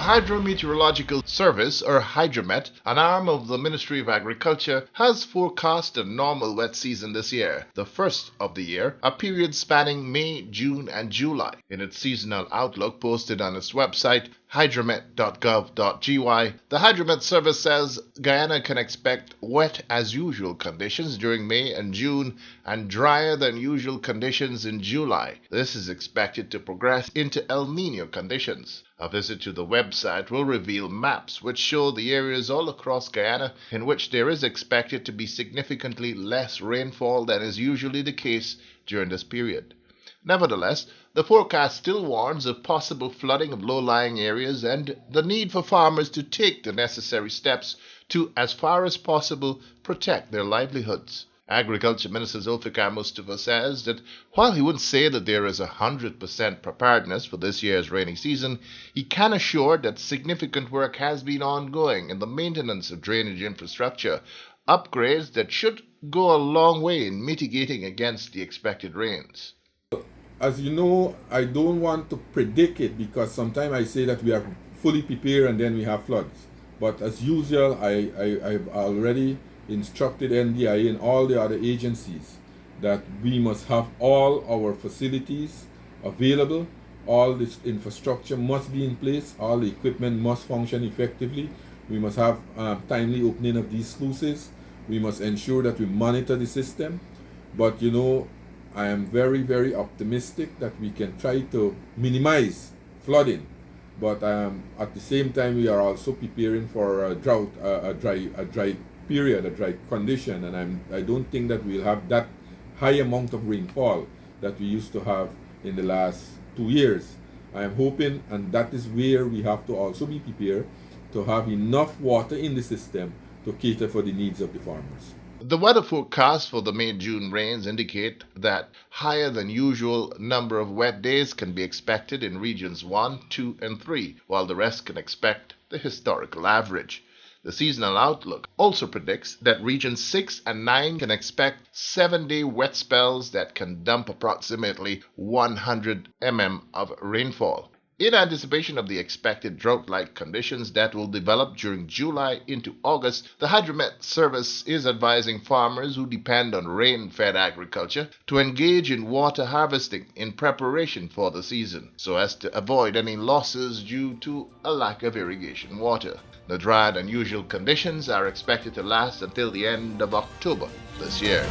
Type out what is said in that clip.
Hydrometeorological Service, or Hydromet, an arm of the Ministry of Agriculture, has forecast a normal wet season this year, the first of the year, a period spanning May, June, and July. In its seasonal outlook posted on its website, hydromet.gov.gy, the Hydromet Service says Guyana can expect wet as usual conditions during May and June and drier than usual conditions in July. This is expected to progress into El Niño conditions. A visit to the website will reveal maps which show the areas all across Guyana in which there is expected to be significantly less rainfall than is usually the case during this period. Nevertheless, the forecast still warns of possible flooding of low-lying areas and the need for farmers to take the necessary steps to, as far as possible, protect their livelihoods. Agriculture Minister Zulfikar Mustafa says that while he wouldn't say that there is 100% preparedness for this year's rainy season, he can assure that significant work has been ongoing in the maintenance of drainage infrastructure, upgrades that should go a long way in mitigating against the expected rains. As you know, I don't want to predict it because sometimes I say that we are fully prepared and then we have floods. But as usual, I've already instructed NDIA and all the other agencies that we must have all our facilities available, all this infrastructure must be in place, all the equipment must function effectively. We must have timely opening of these sluices. We must ensure that we monitor the system. But you know, I am very, very optimistic that we can try to minimize flooding. But at the same time, we are also preparing for a drought, a dry period, a dry condition, and I don't think that we'll have that high amount of rainfall that we used to have in the last 2 years. I am hoping, and that is where we have to also be prepared to have enough water in the system to cater for the needs of the farmers. The weather forecast for the May-June rains indicate that higher than usual number of wet days can be expected in regions 1, 2, and 3, while the rest can expect the historical average. The seasonal outlook also predicts that regions 6 and 9 can expect 7-day wet spells that can dump approximately 100 mm of rainfall. In anticipation of the expected drought-like conditions that will develop during July into August, the Hydromet Service is advising farmers who depend on rain-fed agriculture to engage in water harvesting in preparation for the season, so as to avoid any losses due to a lack of irrigation water. The drier than usual conditions are expected to last until the end of October this year.